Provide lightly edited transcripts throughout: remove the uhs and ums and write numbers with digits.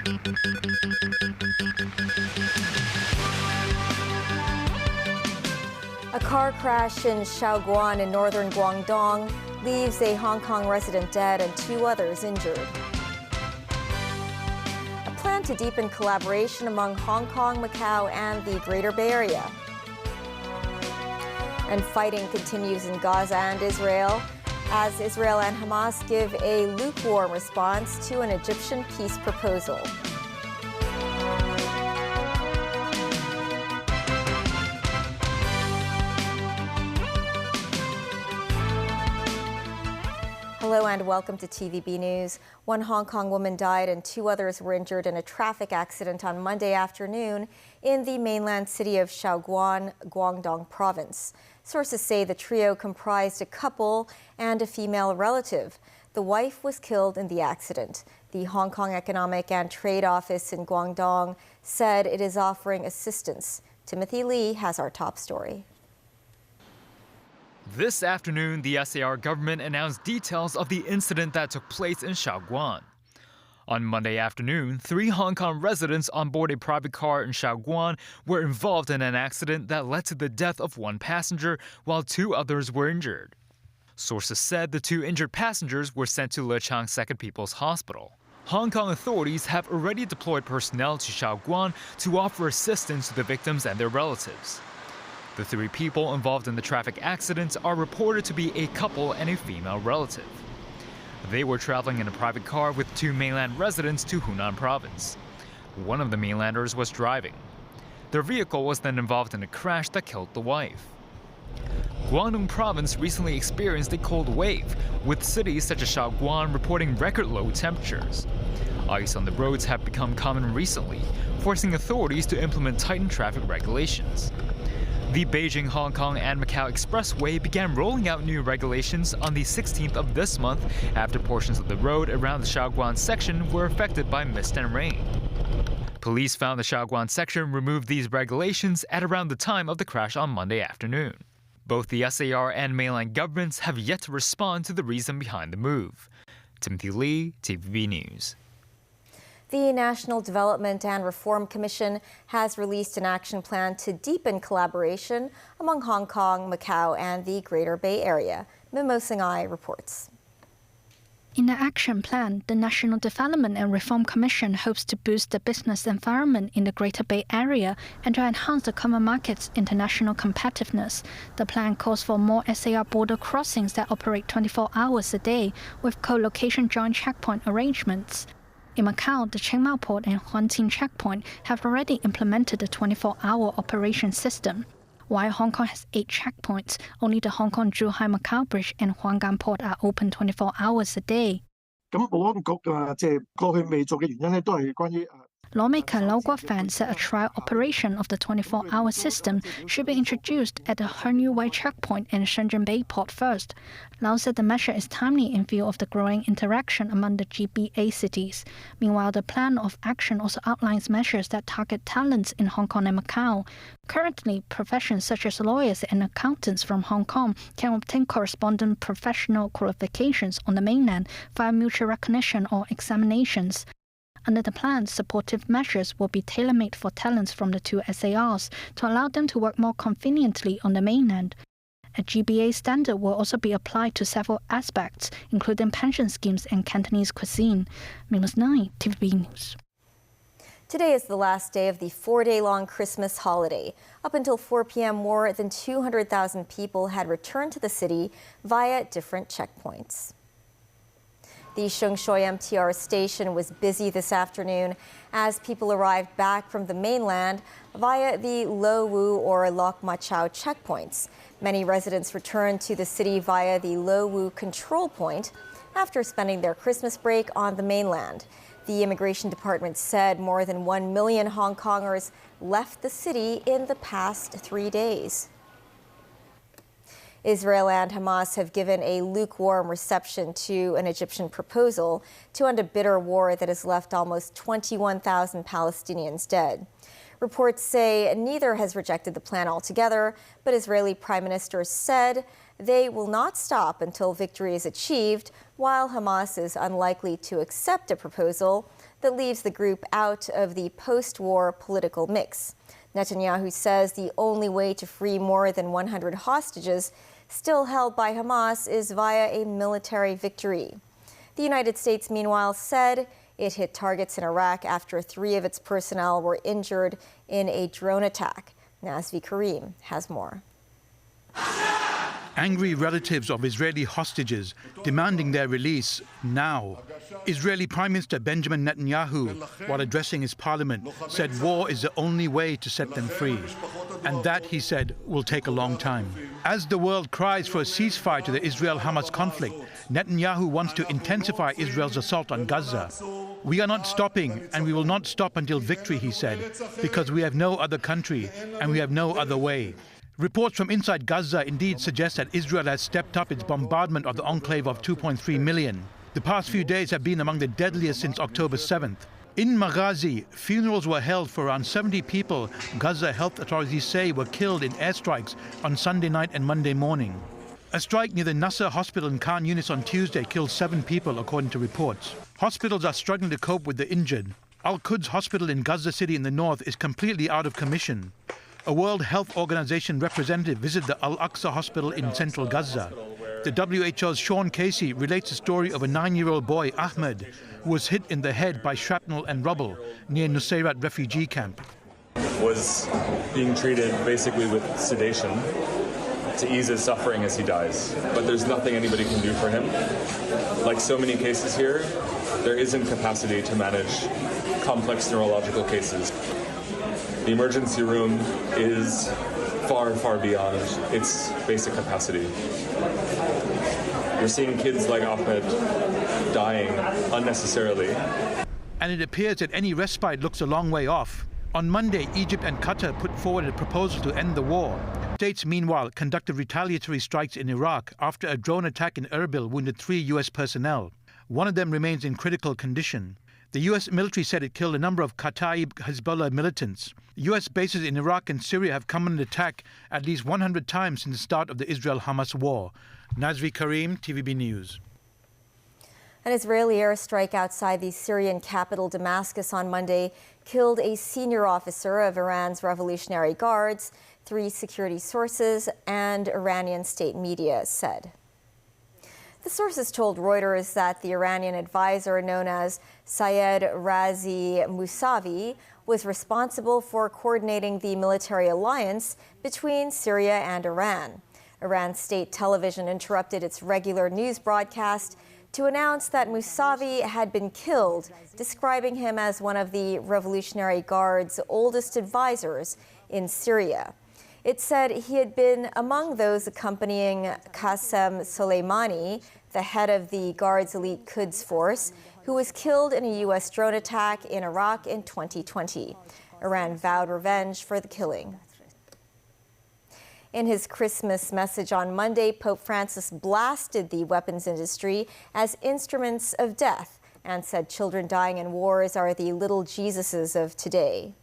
A car crash in Shaoguan in northern Guangdong leaves a Hong Kong resident dead and 2 others injured. A plan to deepen collaboration among Hong Kong, Macau, and the Greater Bay Area. And fighting continues in Gaza and Israel as Israel and Hamas give a lukewarm response to an Egyptian peace proposal. Hello and welcome to TVB News. 1 Hong Kong woman died and 2 others were injured in a traffic accident on Monday afternoon in the mainland city of Shaoguan, Guangdong province. Sources say the trio comprised a couple and a female relative. The wife was killed in the accident. The Hong Kong Economic and Trade Office in Guangdong said it is offering assistance. Timothy Lee has our top story. This afternoon, the SAR government announced details of the incident that took place in Shaoguan. On Monday afternoon, 3 Hong Kong residents on board a private car in Shaoguan were involved in an accident that led to the death of 1 passenger, while 2 others were injured. Sources said the 2 injured passengers were sent to Lechang Second People's Hospital. Hong Kong authorities have already deployed personnel to Shaoguan to offer assistance to the victims and their relatives. The 3 people involved in the traffic accident are reported to be a couple and a female relative. They were traveling in a private car with 2 mainland residents to Hunan province. One of the mainlanders was driving. Their vehicle was then involved in a crash that killed the wife. Guangdong province recently experienced a cold wave, with cities such as Shaoguan reporting record low temperatures. Ice on the roads have become common recently, forcing authorities to implement tightened traffic regulations. The Beijing-Hong Kong and Macau Expressway began rolling out new regulations on the 16th of this month after portions of the road around the Shaoguan section were affected by mist and rain. Police found the Shaoguan section removed these regulations at around the time of the crash on Monday afternoon. Both the SAR and mainland governments have yet to respond to the reason behind the move. Timothy Lee, TVB News. The National Development and Reform Commission has released an action plan to deepen collaboration among Hong Kong, Macau, and the Greater Bay Area. Mimo Singhai reports. In the action plan, the National Development and Reform Commission hopes to boost the business environment in the Greater Bay Area and to enhance the common market's international competitiveness. The plan calls for more SAR border crossings that operate 24 hours a day with co-location joint checkpoint arrangements. In Macau, the Chiang Mai Port and Huanqing checkpoint have already implemented the 24-hour operation system. While Hong Kong has 8 checkpoints, only the Hong Kong-Zhuhai-Macau Bridge and Huanggang Port are open 24 hours a day. Lawmaker Lau Guo-fan said a trial operation of the 24-hour system should be introduced at the Hern Yu Wai checkpoint and Shenzhen Bay port first. Lau said the measure is timely in view of the growing interaction among the GBA cities. Meanwhile, the plan of action also outlines measures that target talents in Hong Kong and Macau. Currently, professions such as lawyers and accountants from Hong Kong can obtain corresponding professional qualifications on the mainland via mutual recognition or examinations. Under the plan, supportive measures will be tailor-made for talents from the 2 SARs to allow them to work more conveniently on the mainland. A GBA standard will also be applied to several aspects, including pension schemes and Cantonese cuisine. Minus 9, TVB News. Today is the last day of the 4-day-long Christmas holiday. Up until 4 p.m., more than 200,000 people had returned to the city via different checkpoints. The Sheng Shui MTR station was busy this afternoon as people arrived back from the mainland via the Lo Wu or Lok Ma Chau checkpoints. Many residents returned to the city via the Lo Wu control point after spending their Christmas break on the mainland. The Immigration Department said more than 1 million Hong Kongers left the city in the past 3 days. Israel and Hamas have given a lukewarm reception to an Egyptian proposal to end a bitter war that has left almost 21,000 Palestinians dead. Reports say neither has rejected the plan altogether, but Israeli Prime Minister said they will not stop until victory is achieved, while Hamas is unlikely to accept a proposal that leaves the group out of the post-war political mix. Netanyahu says the only way to free more than 100 hostages still held by Hamas is via a military victory. The United States, meanwhile, said it hit targets in Iraq after 3 of its personnel were injured in a drone attack. Nazvi Karim has more. Angry relatives of Israeli hostages demanding their release now. Israeli Prime Minister Benjamin Netanyahu, while addressing his parliament, said war is the only way to set them free. And that, he said, will take a long time. As the world cries for a ceasefire to the Israel-Hamas conflict, Netanyahu wants to intensify Israel's assault on Gaza. We are not stopping, and we will not stop until victory, he said, because we have no other country and we have no other way. Reports from inside Gaza indeed suggest that Israel has stepped up its bombardment of the enclave of 2.3 million. The past few days have been among the deadliest since October 7th. In Maghazi, funerals were held for around 70 people Gaza health authorities say were killed in airstrikes on Sunday night and Monday morning. A strike near the Nasser hospital in Khan Yunis on Tuesday killed 7 people, according to reports. Hospitals are struggling to cope with the injured. Al-Quds Hospital in Gaza City in the north is completely out of commission. A World Health Organization representative visited the Al-Aqsa Hospital in central Gaza. The WHO's Sean Casey relates the story of a 9-year-old boy, Ahmed, who was hit in the head by shrapnel and rubble near Nusayrat refugee camp. Was being treated basically with sedation to ease his suffering as he dies. But there's nothing anybody can do for him. Like so many cases here, there isn't capacity to manage complex neurological cases. The emergency room is far, far beyond its basic capacity. You're seeing kids like Ahmed dying unnecessarily. And it appears that any respite looks a long way off. On Monday, Egypt and Qatar put forward a proposal to end the war. States, meanwhile, conducted retaliatory strikes in Iraq after a drone attack in Erbil wounded 3 U.S. personnel. One of them remains in critical condition. The U.S. military said it killed a number of Kataib Hezbollah militants. U.S. bases in Iraq and Syria have come under attack at least 100 times since the start of the Israel-Hamas war. Nazvi Karim, TVB News. An Israeli airstrike outside the Syrian capital Damascus on Monday killed a senior officer of Iran's Revolutionary Guards, 3 security sources and Iranian state media said. The sources told Reuters that the Iranian advisor known as Sayed Razi Mousavi was responsible for coordinating the military alliance between Syria and Iran. Iran's state television interrupted its regular news broadcast to announce that Mousavi had been killed, describing him as one of the Revolutionary Guard's oldest advisors in Syria. It said he had been among those accompanying Qasem Soleimani, the head of the Guard's elite Quds force, who was killed in a U.S. drone attack in Iraq in 2020. Iran vowed revenge for the killing. In his Christmas message on Monday, Pope Francis blasted the weapons industry as instruments of death and said children dying in wars are the little Jesuses of today.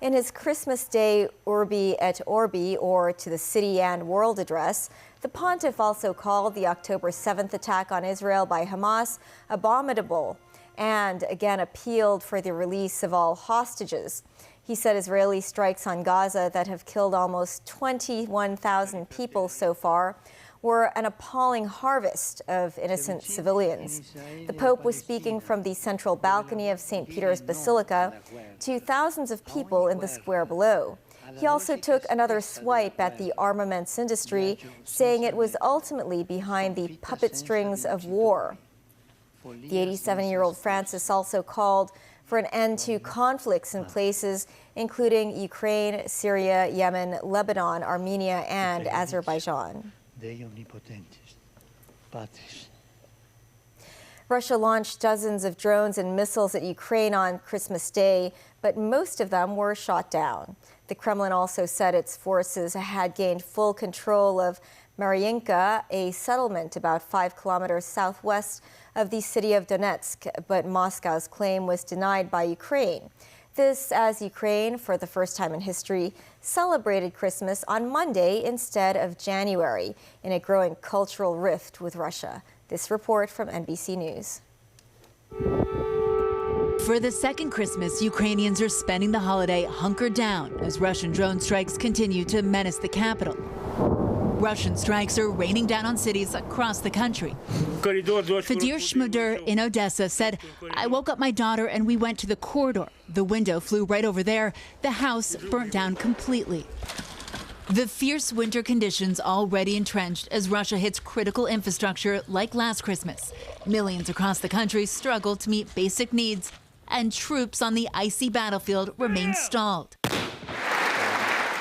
In his Christmas Day Urbi et Orbi, or to the city and world address, the pontiff also called the October 7th attack on Israel by Hamas abominable and again appealed for the release of all hostages. He said Israeli strikes on Gaza that have killed almost 21,000 people so far were an appalling harvest of innocent civilians. The Pope was speaking from the central balcony of St. Peter's Basilica to thousands of people in the square below. He also took another swipe at the armaments industry, saying it was ultimately behind the puppet strings of war. The 87-year-old Francis also called for an end to conflicts in places including Ukraine, Syria, Yemen, Lebanon, Armenia, and Azerbaijan. Russia launched dozens of drones and missiles at Ukraine on Christmas Day, but most of them were shot down. The Kremlin also said its forces had gained full control of Mariinka, a settlement about 5 kilometers southwest of the city of Donetsk, but Moscow's claim was denied by Ukraine. This as Ukraine, for the first time in history, celebrated Christmas on Monday instead of January in a growing cultural rift with Russia. This report from NBC News. For the second Christmas, Ukrainians are spending the holiday hunkered down as Russian drone strikes continue to menace the capital. Russian strikes are raining down on cities across the country. Fadir Shmuder in Odessa said, "I woke up my daughter and we went to the corridor. The window flew right over there. The house burnt down completely." The fierce winter conditions already entrenched as Russia hits critical infrastructure like last Christmas. Millions across the country struggle to meet basic needs, and troops on the icy battlefield remain stalled.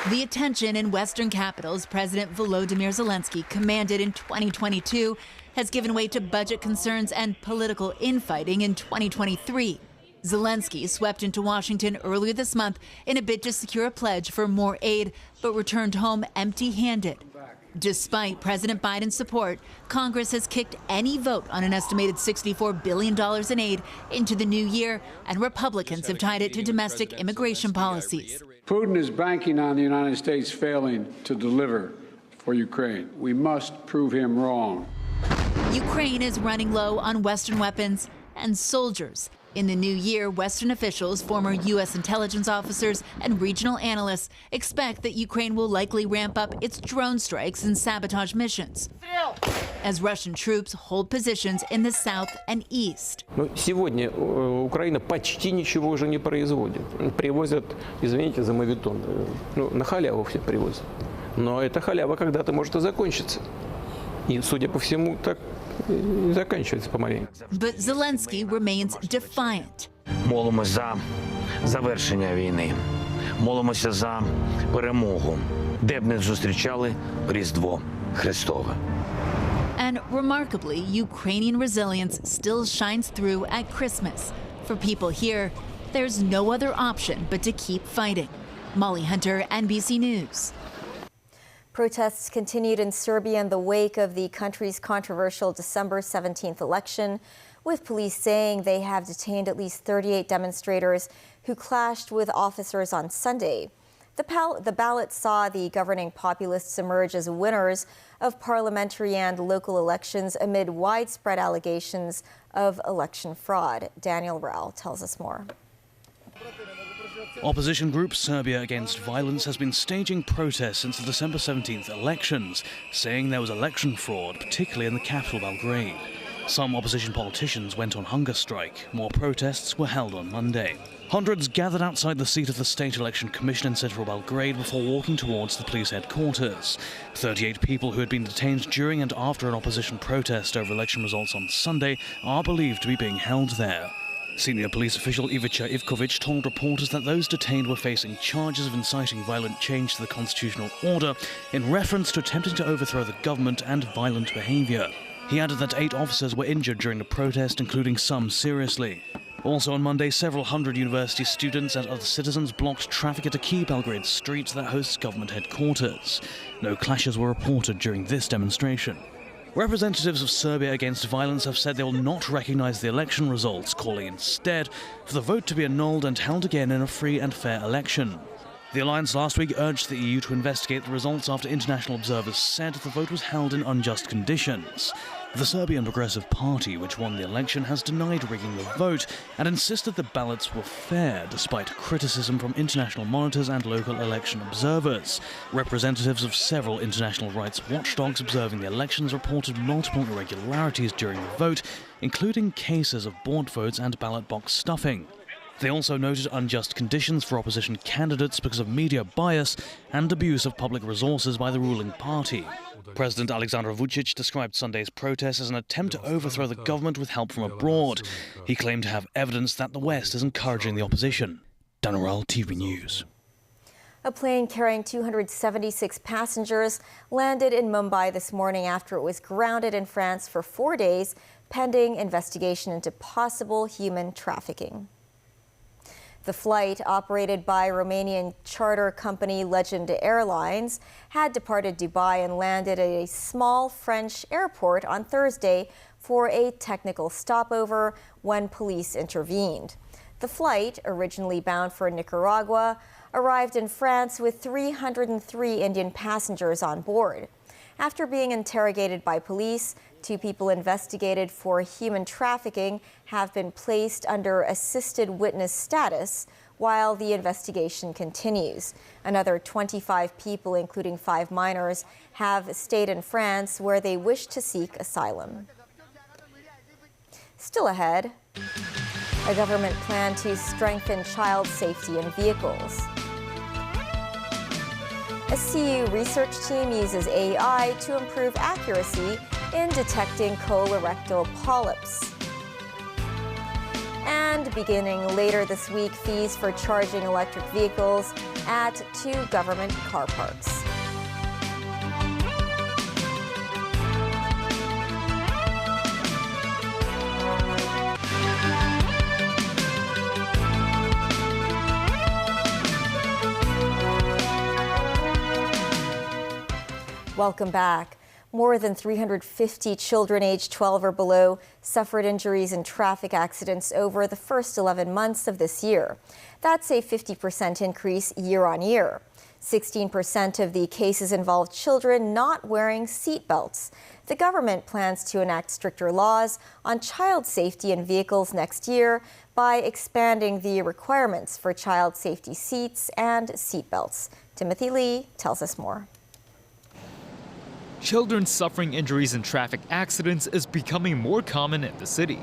The attention in Western capitals President Volodymyr Zelensky commanded in 2022 has given way to budget concerns and political infighting in 2023. Zelensky swept into Washington earlier this month in a bid to secure a pledge for more aid, but returned home empty-handed. Despite President Biden's support, Congress has kicked any vote on an estimated $64 billion in aid into the new year, and Republicans have tied it to domestic immigration policies. Putin is banking on the United States failing to deliver for Ukraine. We must prove him wrong. Ukraine is running low on Western weapons and soldiers. In the new year, Western officials, former U.S. intelligence officers, and regional analysts expect that Ukraine will likely ramp up its drone strikes and sabotage missions as Russian troops hold positions in the south and east. Сегодня Украина почти ничего уже не производит. Привозят, извините за моветон, на халяву все привозят. Но эта халява когда-то может и закончиться. И, судя по всему, так и заканчивается помаленьку. But Zelensky remains defiant. Молимося за завершення війни. Молимося за перемогу, де б не зустрічали Різдво Христове. And remarkably, Ukrainian resilience still shines through at Christmas. For people here, there's no other option but to keep fighting. Molly Hunter, NBC News. Protests continued in Serbia in the wake of the country's controversial December 17th election, with police saying they have detained at least 38 demonstrators who clashed with officers on Sunday. The ballot saw the governing populists emerge as winners of parliamentary and local elections amid widespread allegations of election fraud. Daniel Rao tells us more. Opposition group Serbia Against Violence has been staging protests since the December 17th elections, saying there was election fraud, particularly in the capital Belgrade. Some opposition politicians went on hunger strike. More protests were held on Monday. Hundreds gathered outside the seat of the State Election Commission in central Belgrade before walking towards the police headquarters. 38 people who had been detained during and after an opposition protest over election results on Sunday are believed to be being held there. Senior police official Ivica Ivkovic told reporters that those detained were facing charges of inciting violent change to the constitutional order in reference to attempting to overthrow the government and violent behaviour. He added that 8 officers were injured during the protest, including some seriously. Also on Monday, several hundred university students and other citizens blocked traffic at a key Belgrade street that hosts government headquarters. No clashes were reported during this demonstration. Representatives of Serbia Against Violence have said they will not recognise the election results, calling instead for the vote to be annulled and held again in a free and fair election. The alliance last week urged the EU to investigate the results after international observers said the vote was held in unjust conditions. The Serbian Progressive Party, which won the election, has denied rigging the vote and insisted the ballots were fair, despite criticism from international monitors and local election observers. Representatives of several international rights watchdogs observing the elections reported multiple irregularities during the vote, including cases of bought votes and ballot box stuffing. They also noted unjust conditions for opposition candidates because of media bias and abuse of public resources by the ruling party. President Alexander Vučić described Sunday's protest as an attempt to overthrow the government with help from abroad. He claimed to have evidence that the West is encouraging the opposition. Danaral, TV News. A plane carrying 276 passengers landed in Mumbai this morning after it was grounded in France for 4 days, pending investigation into possible human trafficking. The flight, operated by Romanian charter company Legend Airlines, had departed Dubai and landed at a small French airport on Thursday for a technical stopover when police intervened. The flight, originally bound for Nicaragua, arrived in France with 303 Indian passengers on board. After being interrogated by police, 2 people investigated for human trafficking have been placed under assisted witness status while the investigation continues. Another 25 people, including 5 minors, have stayed in France where they wish to seek asylum. Still ahead, a government plan to strengthen child safety in vehicles. A CU research team uses AI to improve accuracy in detecting colorectal polyps. And beginning later this week, fees for charging electric vehicles at 2 government car parks. Welcome back. More than 350 children aged 12 or below suffered injuries in traffic accidents over the first 11 months of this year. That's a 50% increase year on year. 16% of the cases involved children not wearing seat belts. The government plans to enact stricter laws on child safety in vehicles next year by expanding the requirements for child safety seats and seat belts. Timothy Lee tells us more. Children suffering injuries in traffic accidents is becoming more common in the city.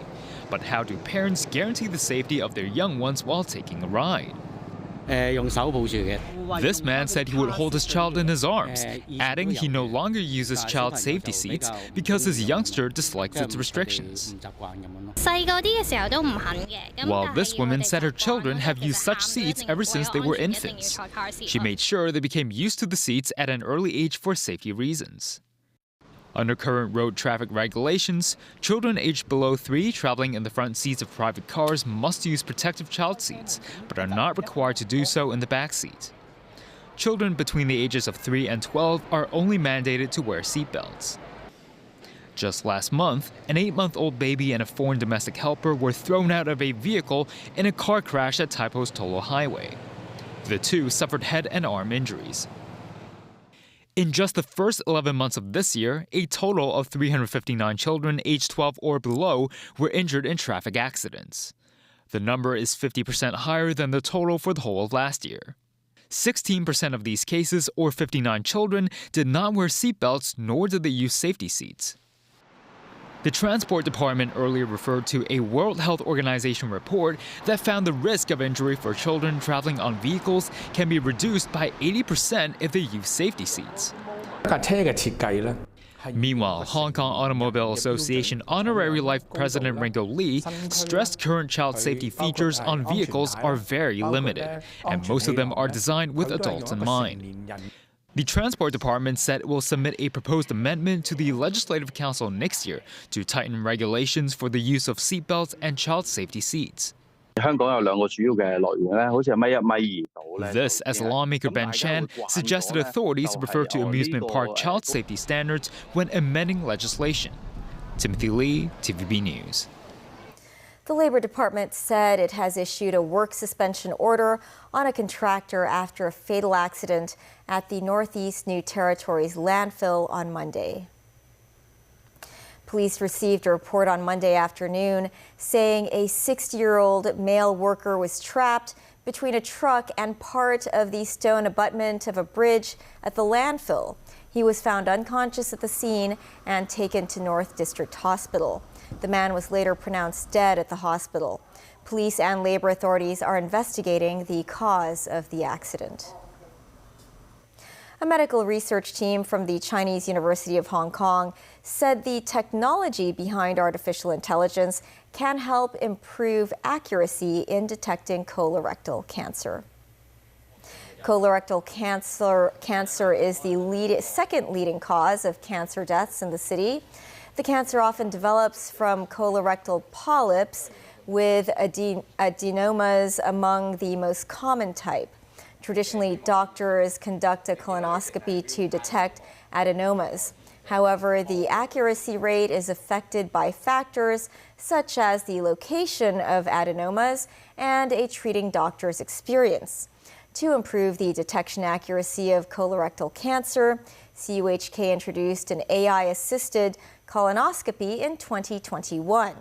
But how do parents guarantee the safety of their young ones while taking a ride? This man said he would hold his child in his arms, adding he no longer uses child safety seats because his youngster dislikes its restrictions. While this woman said her children have used such seats ever since they were infants. She made sure they became used to the seats at an early age for safety reasons. Under current road traffic regulations, children aged below 3 traveling in the front seats of private cars must use protective child seats, but are not required to do so in the back seat. Children between the ages of 3 and 12 are only mandated to wear seatbelts. Just last month, an 8-month-old baby and a foreign domestic helper were thrown out of a vehicle in a car crash at Taipo's Tolo Highway. The 2 suffered head and arm injuries. In just the first 11 months of this year, a total of 359 children aged 12 or below were injured in traffic accidents. The number is 50% higher than the total for the whole of last year. 16% of these cases, or 59 children, did not wear seatbelts nor did they use safety seats. The Transport Department earlier referred to a World Health Organization report that found the risk of injury for children traveling on vehicles can be reduced by 80% if they use safety seats. Meanwhile, Hong Kong Automobile Association Honorary Life President Ringo Lee stressed current child safety features on vehicles are very limited, and most of them are designed with adults in mind. The Transport Department said it will submit a proposed amendment to the Legislative Council next year to tighten regulations for the use of seatbelts and child safety seats. This, as lawmaker Ben Chan suggested authorities refer to amusement park child safety standards when amending legislation. Timothy Lee, TVB News. The Labor Department said it has issued a work suspension order on a contractor after a fatal accident at the Northeast New Territories landfill on Monday. Police received a report on Monday afternoon saying a 60-year-old male worker was trapped between a truck and part of the stone abutment of a bridge at the landfill. He was found unconscious at the scene and taken to North District Hospital. The man was later pronounced dead at the hospital. Police and labor authorities are investigating the cause of the accident. A medical research team from the Chinese University of Hong Kong said the technology behind artificial intelligence can help improve accuracy in detecting colorectal cancer. Colorectal cancer is the second leading cause of cancer deaths in the city. The cancer often develops from colorectal polyps, with adenomas among the most common type. Traditionally, doctors conduct a colonoscopy to detect adenomas. However, the accuracy rate is affected by factors such as the location of adenomas and a treating doctor's experience. To improve the detection accuracy of colorectal cancer, CUHK introduced an AI-assisted colonoscopy in 2021.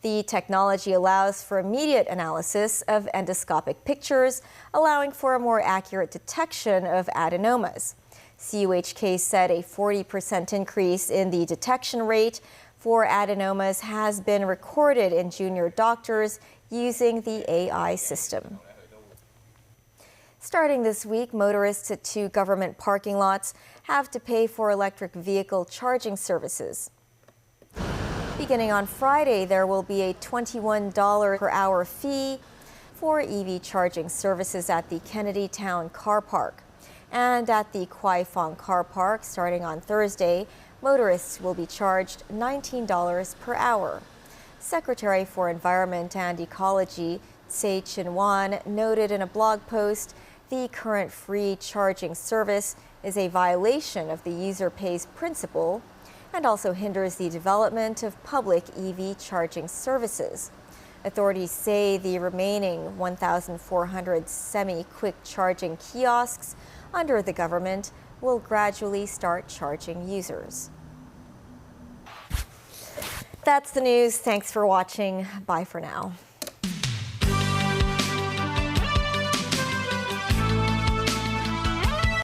The technology allows for immediate analysis of endoscopic pictures, allowing for a more accurate detection of adenomas. CUHK said a 40% increase in the detection rate for adenomas has been recorded in junior doctors using the AI system. Starting this week, motorists at 2 government parking lots have to pay for electric vehicle charging services. Beginning on Friday, there will be a $21 per hour fee for EV charging services at the Kennedy Town Car Park. And at the Kwai Fong Car Park, starting on Thursday, motorists will be charged $19 per hour. Secretary for Environment and Ecology, Tsai Chin-wan, noted in a blog post, the current free charging service is a violation of the user pays principle and also hinders the development of public EV charging services. Authorities say the remaining 1,400 semi-quick charging kiosks under the government will gradually start charging users. That's the news. Thanks for watching. Bye for now.